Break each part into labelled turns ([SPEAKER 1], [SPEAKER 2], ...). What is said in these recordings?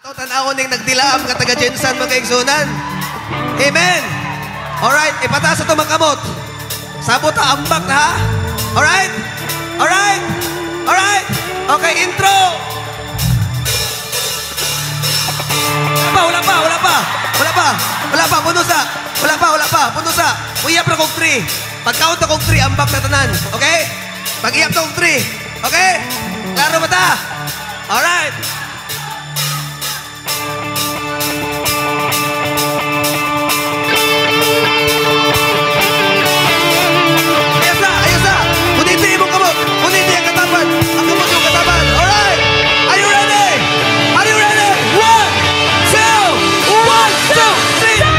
[SPEAKER 1] Tanaw ning nagdilaam nga taga Jensan mga kaigsunan. Amen. Alright, ipataas ito mga kamot. Sabot ha, ambak na ha. Alright? Alright? Alright? Okay, intro. Wala pa, punusa. Uyap na kong 3. Pag-count na kong 3, ambak na tanan. Okay? Pag-iyap na kong 3. Okay? Klaro ba ta? Alright. Ayos na. Puniti mo kamot. Puniti ang katapan. Ang kamot yung katapan. Alright. Are you ready? Are you ready? 1, 2, 3.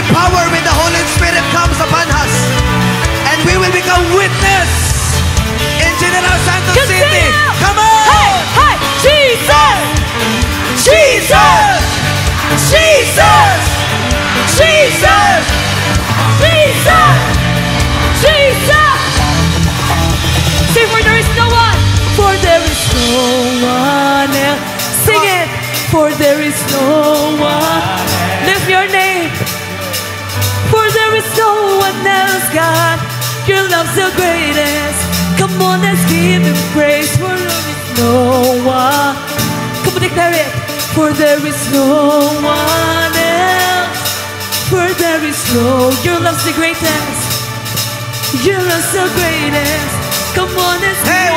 [SPEAKER 1] Power when the Holy Spirit comes upon us, and we will become witness in General Santos City. Come on!
[SPEAKER 2] Hey, hey, Jesus! Jesus! Jesus! Jesus! Jesus! Jesus! Say, for there is no one. For there is no one else. Sing it. For there is no one. Lift your name. For there is no one else, God. Your love's the greatest. Come on, let's give Him praise. For there is no one. Come on, declare it. For there is no one else. For there is no. Your love's the greatest. Your love's the greatest. Come on, let's.
[SPEAKER 1] Hey,